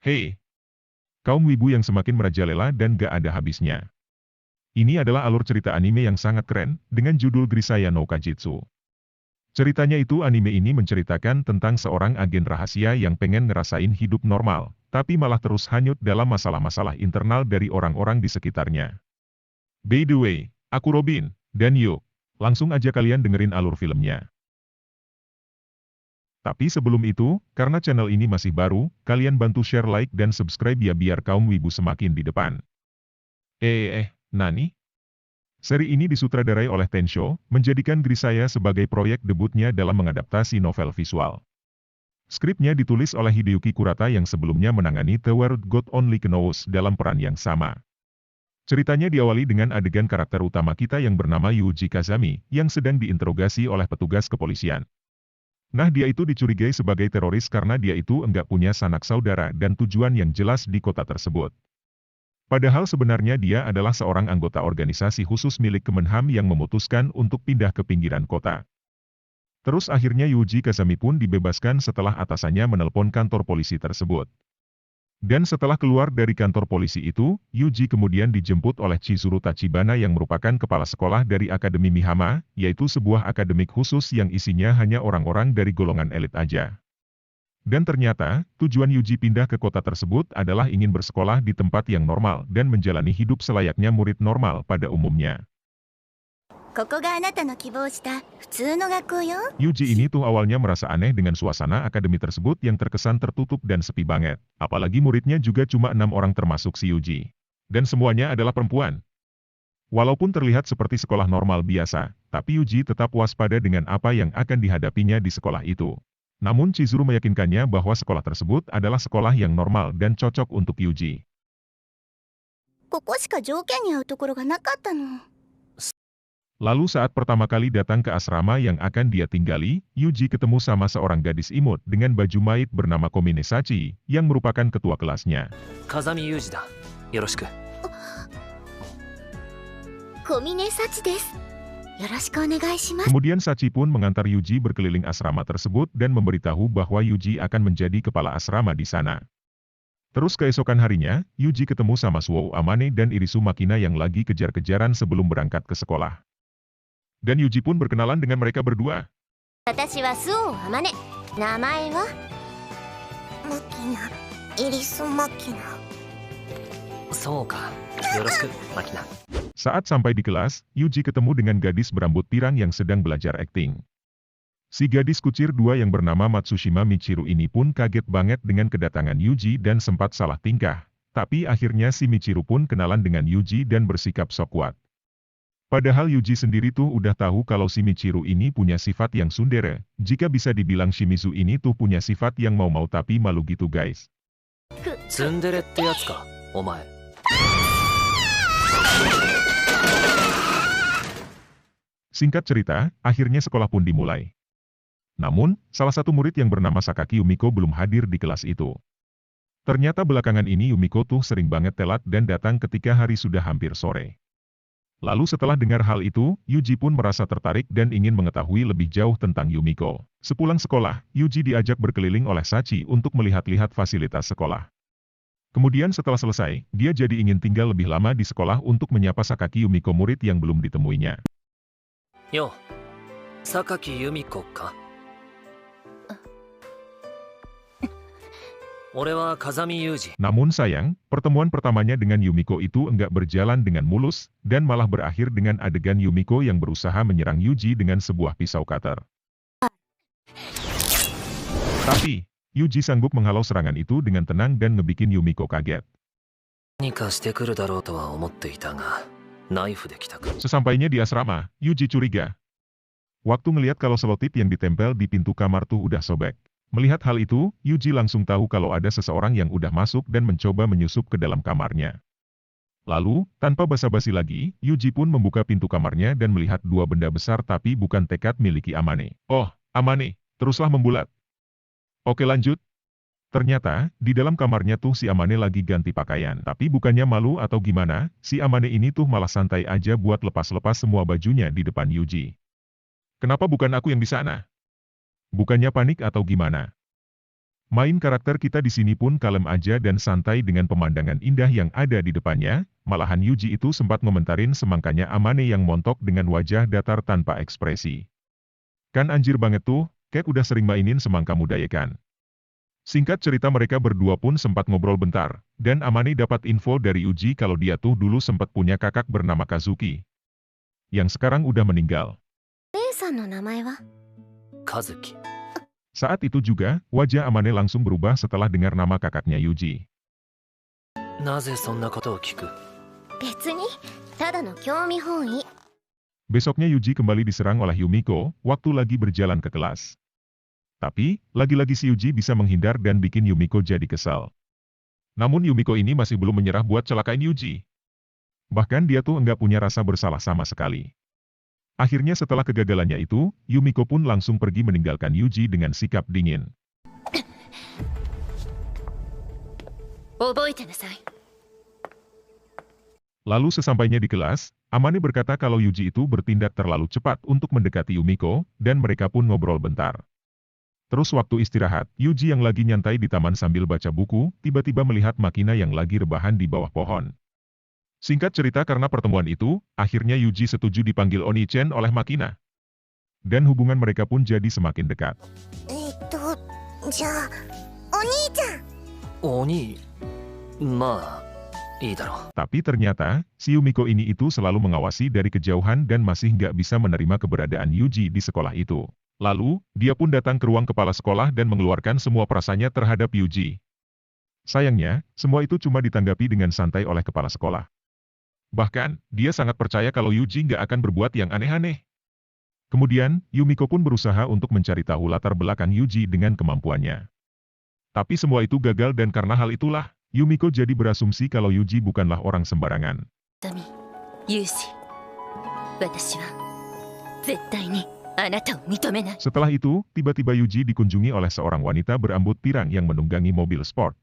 Hei, kaum wibu yang semakin merajalela dan gak ada habisnya. Ini adalah alur cerita anime yang sangat keren, dengan judul Grisaya no Kajitsu. Ceritanya itu anime ini menceritakan tentang seorang agen rahasia yang pengen ngerasain hidup normal, tapi malah terus hanyut dalam masalah-masalah internal dari orang-orang di sekitarnya. By the way, aku Robin, dan yuk, langsung aja kalian dengerin alur filmnya. Tapi sebelum itu, karena channel ini masih baru, kalian bantu share, like, dan subscribe ya biar kaum wibu semakin di depan. Nani? Seri ini disutradarai oleh Tensho, menjadikan Grisaya sebagai proyek debutnya dalam mengadaptasi novel visual. Skripnya ditulis oleh Hideyuki Kurata yang sebelumnya menangani The World God Only Knows dalam peran yang sama. Ceritanya diawali dengan adegan karakter utama kita yang bernama Yuji Kazami, yang sedang diinterogasi oleh petugas kepolisian. Nah, dia itu dicurigai sebagai teroris karena dia itu enggak punya sanak saudara dan tujuan yang jelas di kota tersebut. Padahal sebenarnya dia adalah seorang anggota organisasi khusus milik Kemenham yang memutuskan untuk pindah ke pinggiran kota. Terus akhirnya Yuji Kazami pun dibebaskan setelah atasannya menelpon kantor polisi tersebut. Dan setelah keluar dari kantor polisi itu, Yuji kemudian dijemput oleh Chizuru Tachibana yang merupakan kepala sekolah dari Akademi Mihama, yaitu sebuah akademik khusus yang isinya hanya orang-orang dari golongan elit aja. Dan ternyata, tujuan Yuji pindah ke kota tersebut adalah ingin bersekolah di tempat yang normal dan menjalani hidup selayaknya murid normal pada umumnya. Yuji ini tuh awalnya merasa aneh dengan suasana akademi tersebut yang terkesan tertutup dan sepi banget. Apalagi muridnya juga cuma 6 orang termasuk si Yuji. Dan semuanya adalah perempuan. Walaupun terlihat seperti sekolah normal biasa, tapi Yuji tetap waspada dengan apa yang akan dihadapinya di sekolah itu. Namun Chizuru meyakinkannya bahwa sekolah tersebut adalah sekolah yang normal dan cocok untuk Yuji. Lalu saat pertama kali datang ke asrama yang akan dia tinggali, Yuji ketemu sama seorang gadis imut dengan baju maid bernama Komine Sachi, yang merupakan ketua kelasnya. Kazami Yuji da. Yoroshiku. Komine Sachi desu. Yoroshiku onegaishimasu. Kemudian Sachi pun mengantar Yuji berkeliling asrama tersebut dan memberitahu bahwa Yuji akan menjadi kepala asrama di sana. Terus keesokan harinya, Yuji ketemu sama Suou Amane dan Irisu Makina yang lagi kejar-kejaran sebelum berangkat ke sekolah. Dan Yuji pun berkenalan dengan mereka berdua. Watashi wa Suou Amane. Namae wa? Makina. Irisu Makina. So ka. Yoroshiku, Makina. Saat sampai di kelas, Yuji ketemu dengan gadis berambut pirang yang sedang belajar akting. Si gadis kucir 2 yang bernama Matsushima Michiru ini pun kaget banget dengan kedatangan Yuji dan sempat salah tingkah. Tapi akhirnya si Michiru pun kenalan dengan Yuji dan bersikap sok kuat. Padahal Yuji sendiri tuh udah tahu kalau si Michiru ini punya sifat yang tsundere. Jika bisa dibilang Shimizu ini tuh punya sifat yang mau-mau tapi malu gitu guys. Tsundere tte yatsu ka, omae. Singkat cerita, akhirnya sekolah pun dimulai. Namun, salah satu murid yang bernama Sakaki Yumiko belum hadir di kelas itu. Ternyata belakangan ini Yumiko tuh sering banget telat dan datang ketika hari sudah hampir sore. Lalu setelah dengar hal itu, Yuji pun merasa tertarik dan ingin mengetahui lebih jauh tentang Yumiko. Sepulang sekolah, Yuji diajak berkeliling oleh Sachi untuk melihat-lihat fasilitas sekolah. Kemudian setelah selesai, dia jadi ingin tinggal lebih lama di sekolah untuk menyapa Sakaki Yumiko murid yang belum ditemuinya. Yo, Sakaki Yumiko ka? Ore wa Kazami Yuji. Namun sayang, pertemuan pertamanya dengan Yumiko itu enggak berjalan dengan mulus, dan malah berakhir dengan adegan Yumiko yang berusaha menyerang Yuji dengan sebuah pisau cutter. Tapi, Yuji sanggup menghalau serangan itu dengan tenang dan ngebikin Yumiko kaget. Sesampainya di asrama, Yuji curiga. Waktu ngelihat kalau selotip yang ditempel di pintu kamar tuh udah sobek. Melihat hal itu, Yuji langsung tahu kalau ada seseorang yang udah masuk dan mencoba menyusup ke dalam kamarnya. Lalu, tanpa basa-basi lagi, Yuji pun membuka pintu kamarnya dan melihat 2 benda besar tapi bukan tekad miliki Amane. Oh, Amane, teruslah membulat. Oke lanjut. Ternyata, di dalam kamarnya tuh si Amane lagi ganti pakaian. Tapi bukannya malu atau gimana, si Amane ini tuh malah santai aja buat lepas-lepas semua bajunya di depan Yuji. Kenapa bukan aku yang di sana? Bukannya panik atau gimana? Main karakter kita di sini pun kalem aja dan santai dengan pemandangan indah yang ada di depannya, malahan Yuji itu sempat ngomentarin semangkanya Amane yang montok dengan wajah datar tanpa ekspresi. Kan anjir banget tuh, Kek udah sering mainin semangka muda ya kan? Singkat cerita mereka berdua pun sempat ngobrol bentar, dan Amane dapat info dari Yuji kalau dia tuh dulu sempat punya kakak bernama Kazuki, yang sekarang udah meninggal. 姉さんの名前は Kazuki. Saat itu juga, wajah Amane langsung berubah setelah dengar nama kakaknya Yuji. なぜそんなことを聞く？別にただの興味本位。 Besoknya Yuji kembali diserang oleh Yumiko, waktu lagi berjalan ke kelas. Tapi, lagi-lagi si Yuji bisa menghindar dan bikin Yumiko jadi kesal. Namun Yumiko ini masih belum menyerah buat celakain Yuji. Bahkan dia tuh enggak punya rasa bersalah sama sekali. Akhirnya setelah kegagalannya itu, Yumiko pun langsung pergi meninggalkan Yuji dengan sikap dingin. 覚えてなさい。 Lalu sesampainya di kelas, Amane berkata kalau Yuji itu bertindak terlalu cepat untuk mendekati Yumiko, dan mereka pun ngobrol bentar. Terus waktu istirahat, Yuji yang lagi nyantai di taman sambil baca buku, tiba-tiba melihat Makina yang lagi rebahan di bawah pohon. Singkat cerita karena pertemuan itu, akhirnya Yuji setuju dipanggil Oni-chan oleh Makina. Dan hubungan mereka pun jadi semakin dekat. じゃあお兄ちゃん。鬼、まあいいだろう。 Tapi ternyata, si Yumiko ini itu selalu mengawasi dari kejauhan dan masih nggak bisa menerima keberadaan Yuji di sekolah itu. Lalu, dia pun datang ke ruang kepala sekolah dan mengeluarkan semua perasaannya terhadap Yuji. Sayangnya, semua itu cuma ditanggapi dengan santai oleh kepala sekolah. Bahkan, dia sangat percaya kalau Yuji nggak akan berbuat yang aneh-aneh. Kemudian, Yumiko pun berusaha untuk mencari tahu latar belakang Yuji dengan kemampuannya. Tapi semua itu gagal dan karena hal itulah, Yumiko jadi berasumsi kalau Yuji bukanlah orang sembarangan. ユージ、私は絶対にあなたを認めない。 Setelah itu, tiba-tiba Yuji dikunjungi oleh seorang wanita berambut pirang yang menunggangi mobil sport.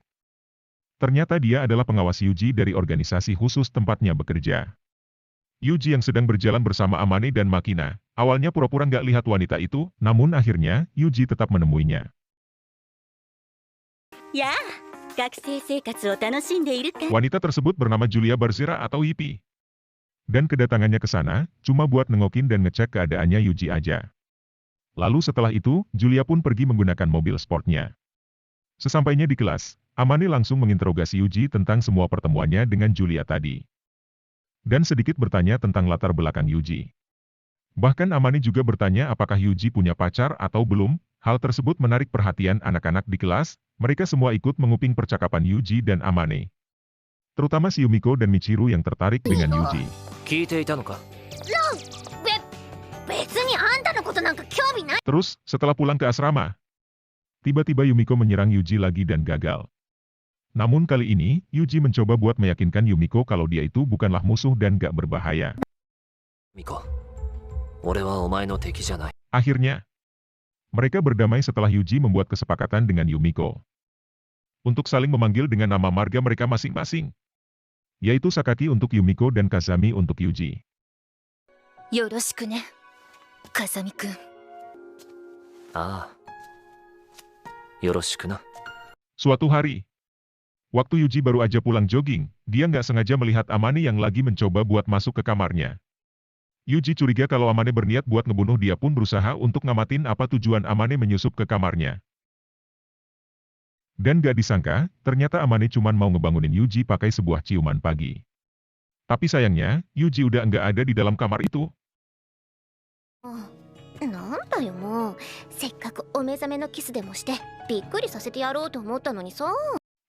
Ternyata dia adalah pengawas Yuji dari organisasi khusus tempatnya bekerja. Yuji yang sedang berjalan bersama Amane dan Makina, awalnya pura-pura nggak lihat wanita itu, namun akhirnya, Yuji tetap menemuinya. やあ、学生生活を楽しんでいるか。 Wanita tersebut bernama Julia Barzira atau Yipi. Dan kedatangannya ke sana, cuma buat nengokin dan ngecek keadaannya Yuji aja. Lalu setelah itu, Julia pun pergi menggunakan mobil sportnya. Sesampainya di kelas, Amane langsung menginterogasi Yuji tentang semua pertemuannya dengan Julia tadi. Dan sedikit bertanya tentang latar belakang Yuji. Bahkan Amane juga bertanya apakah Yuji punya pacar atau belum. Hal tersebut menarik perhatian anak-anak di kelas, mereka semua ikut menguping percakapan Yuji dan Amane. Terutama si Yumiko dan Michiru yang tertarik dengan Yuji. 聞いていたのか？別にあんたのことなんか興味ない。 Terus, setelah pulang ke asrama, tiba-tiba Yumiko menyerang Yuji lagi dan gagal. Namun kali ini, Yuji mencoba buat meyakinkan Yumiko kalau dia itu bukanlah musuh dan gak berbahaya. ミコ、俺はお前の敵じゃない。 Akhirnya, mereka berdamai setelah Yuji membuat kesepakatan dengan Yumiko. Untuk saling memanggil dengan nama marga mereka masing-masing. Yaitu Sakaki untuk Yumiko dan Kazami untuk Yuji. よろしくね、風見くん。ああ。よろしくな。 Suatu hari, waktu Yuji baru aja pulang jogging, dia nggak sengaja melihat Amane yang lagi mencoba buat masuk ke kamarnya. Yuji curiga kalau Amane berniat buat ngebunuh dia pun berusaha untuk ngamatin apa tujuan Amane menyusup ke kamarnya. Dan gak disangka, ternyata Amane cuman mau ngebangunin Yuji pakai sebuah ciuman pagi. Tapi sayangnya, Yuji udah nggak ada di dalam kamar itu. なんだよもう、せっかくお目覚めのキスでもしてびっくりさせてやろうと思ったのにさ。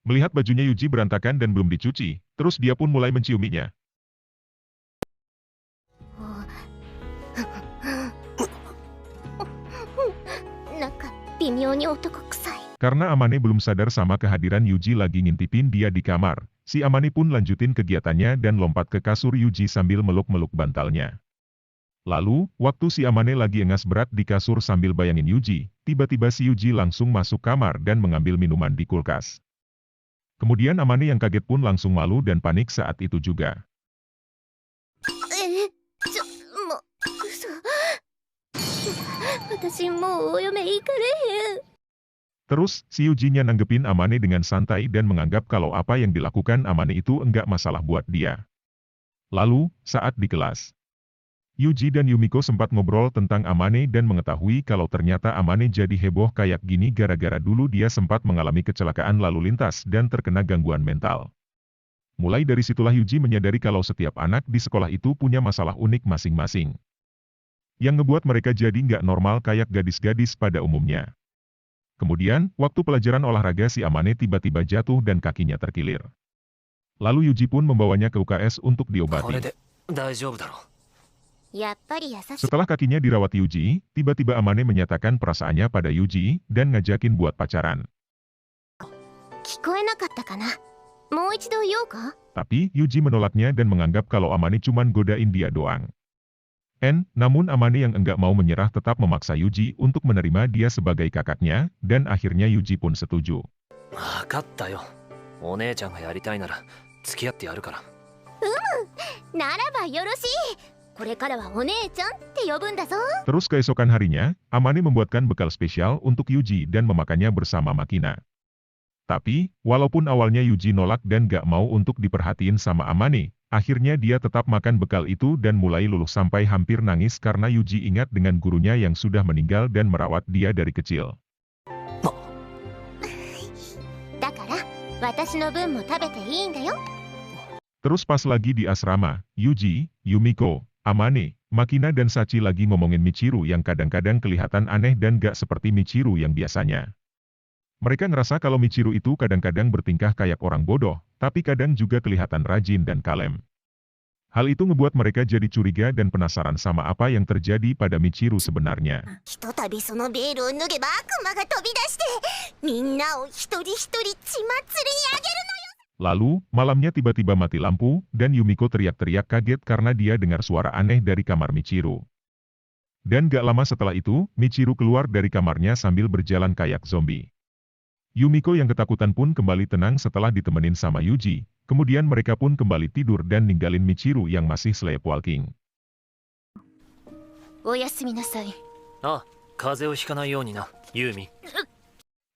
Melihat bajunya Yuji berantakan dan belum dicuci, terus dia pun mulai menciuminya. なんか微妙に男臭い。 Karena Amane belum sadar sama kehadiran Yuji lagi ngintipin dia di kamar, si Amane pun lanjutin kegiatannya dan lompat ke kasur Yuji sambil meluk-meluk bantalnya. Lalu, waktu si Amane lagi engas berat di kasur sambil bayangin Yuji, tiba-tiba si Yuji langsung masuk kamar dan mengambil minuman di kulkas. Kemudian Amane yang kaget pun langsung malu dan panik saat itu juga. もう嘘。私もうお嫁行かれへん。Terus, si Yuji-nya nanggepin Amane dengan santai dan menganggap kalau apa yang dilakukan Amane itu enggak masalah buat dia. Lalu, saat di kelas, Yuji dan Yumiko sempat ngobrol tentang Amane dan mengetahui kalau ternyata Amane jadi heboh kayak gini gara-gara dulu dia sempat mengalami kecelakaan lalu lintas dan terkena gangguan mental. Mulai dari situlah Yuji menyadari kalau setiap anak di sekolah itu punya masalah unik masing-masing, yang ngebuat mereka jadi nggak normal kayak gadis-gadis pada umumnya. Kemudian, waktu pelajaran olahraga si Amane tiba-tiba jatuh dan kakinya terkilir. Lalu Yuji pun membawanya ke UKS untuk これ diobati. で大丈夫だろやっぱり優しい。 Setelah kakinya dirawat Yuji, tiba-tiba Amane menyatakan perasaannya pada Yuji dan ngajakin buat pacaran. 聞こえなかったかな。もう一度言おうか。 Tapi, Yuji menolaknya dan menganggap kalau Amane cuman godain dia doang. Namun Amane yang enggak mau menyerah tetap memaksa Yuji untuk menerima dia sebagai kakaknya, dan akhirnya Yuji pun setuju. う。わかったよ。お姉ちゃんがやりたいなら付き合ってやるから。ならばよろしい。これからはお姉ちゃんって呼ぶんだぞ。 Terus keesokan harinya, Amane membuatkan bekal spesial untuk Yuji dan memakannya bersama Makina. Tapi, walaupun awalnya Yuji nolak dan gak mau untuk diperhatiin sama Amane, akhirnya dia tetap makan bekal itu dan mulai luluh sampai hampir nangis karena Yuji ingat dengan gurunya yang sudah meninggal dan merawat dia dari kecil. だから私の分も食べていいんだよ。 Terus pas lagi di asrama, Yuji, Yumiko, Amane, Makina dan Sachi lagi ngomongin Michiru yang kadang-kadang kelihatan aneh dan gak seperti Michiru yang biasanya. Mereka ngerasa kalau Michiru itu kadang-kadang bertingkah kayak orang bodoh, tapi kadang juga kelihatan rajin dan kalem. Hal itu ngebuat mereka jadi curiga dan penasaran sama apa yang terjadi pada Michiru sebenarnya. ひとたびそのベールを脱げば悪魔が飛び出してみんなを一人一人血祭りにあげるのよ。 Lalu, malamnya tiba-tiba mati lampu, dan Yumiko teriak-teriak kaget karena dia dengar suara aneh dari kamar Michiru. Dan gak lama setelah itu, Michiru keluar dari kamarnya sambil berjalan kayak zombie. Yumiko yang ketakutan pun kembali tenang setelah ditemenin sama Yuji, kemudian mereka pun kembali tidur dan ninggalin Michiru yang masih sleepwalking. おやすみなさい。あ、風邪をひかないようにな、ユーミ。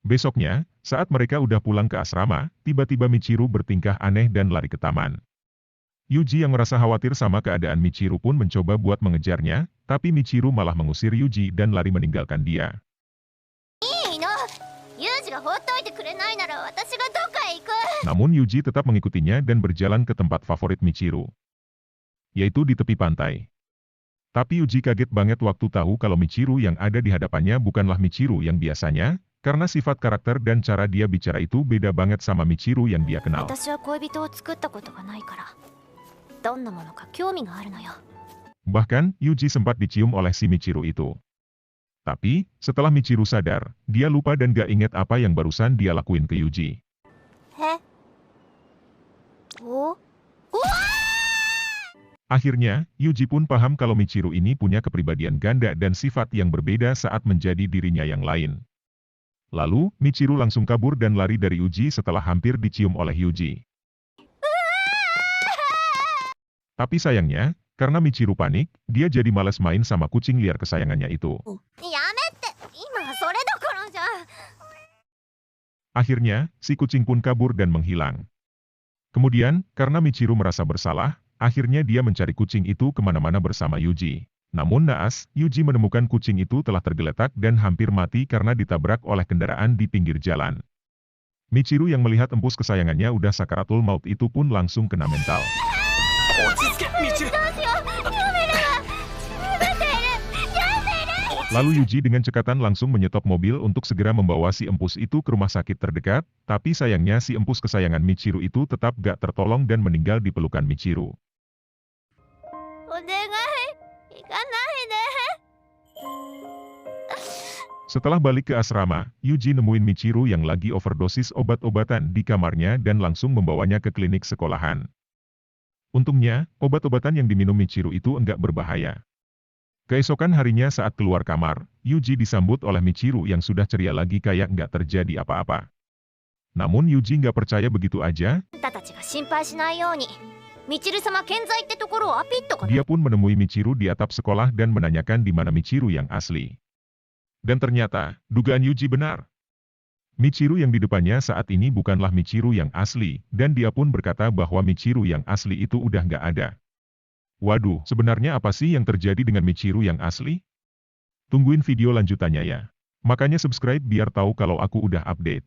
Besoknya, saat mereka udah pulang ke asrama, tiba-tiba Michiru bertingkah aneh dan lari ke taman. Yuji yang merasa khawatir sama keadaan Michiru pun mencoba buat mengejarnya, tapi Michiru malah mengusir Yuji dan lari meninggalkan dia. いいの。ユージが放っといてくれないなら私がどっかへ行く。 Namun Yuji tetap mengikutinya dan berjalan ke tempat favorit Michiru, yaitu di tepi pantai. Tapi Yuji kaget banget waktu tahu kalau Michiru yang ada di hadapannya bukanlah Michiru yang biasanya, karena sifat karakter dan cara dia bicara itu beda banget sama Michiru yang dia kenal. 私は恋人を作ったことがないからどんなものか興味があるのよ。 Bahkan, Yuji sempat dicium oleh si Michiru itu. Tapi, setelah Michiru sadar, dia lupa dan gak inget apa yang barusan dia lakuin ke Yuji. えお Akhirnya, Yuji pun paham kalau Michiru ini punya kepribadian ganda dan sifat yang berbeda saat menjadi dirinya yang lain. Lalu, Michiru langsung kabur dan lari dari Yuji setelah hampir dicium oleh Yuji. Tapi sayangnya, karena Michiru panik, dia jadi malas main sama kucing liar kesayangannya itu. やめて。今はそれどころじゃ。 Akhirnya, si kucing pun kabur dan menghilang. Kemudian, karena Michiru merasa bersalah, akhirnya dia mencari kucing itu kemana-mana bersama Yuji. Namun naas, Yuji menemukan kucing itu telah tergeletak dan hampir mati karena ditabrak oleh kendaraan di pinggir jalan. Michiru yang melihat empus kesayangannya udah sakaratul maut itu pun langsung kena mental. Lalu Yuji dengan cekatan langsung menyetop mobil untuk segera membawa si empus itu ke rumah sakit terdekat, tapi sayangnya si empus kesayangan Michiru itu tetap gak tertolong dan meninggal di pelukan Michiru. お願い行かないで。 Setelah balik ke asrama, Yuji nemuin Michiru yang lagi overdosis obat-obatan di kamarnya dan langsung membawanya ke klinik sekolahan. Untungnya, obat-obatan yang diminum Michiru itu enggak berbahaya. Keesokan harinya saat keluar kamar, Yuji disambut oleh Michiru yang sudah ceria lagi kayak enggak terjadi apa-apa. Namun Yuji enggak percaya begitu aja. あんたたちが心配しないようにミチル様健在ってところをアピッとかな。 Dia pun menemui Michiru di atap sekolah dan menanyakan di mana Michiru yang asli. Dan ternyata, dugaan Yuji benar. Michiru yang di depannya saat ini bukanlah Michiru yang asli, dan dia pun berkata bahwa Michiru yang asli itu udah nggak ada. Waduh, sebenarnya apa sih yang terjadi dengan Michiru yang asli? Tungguin video lanjutannya ya. Makanya subscribe biar tahu kalau aku udah update.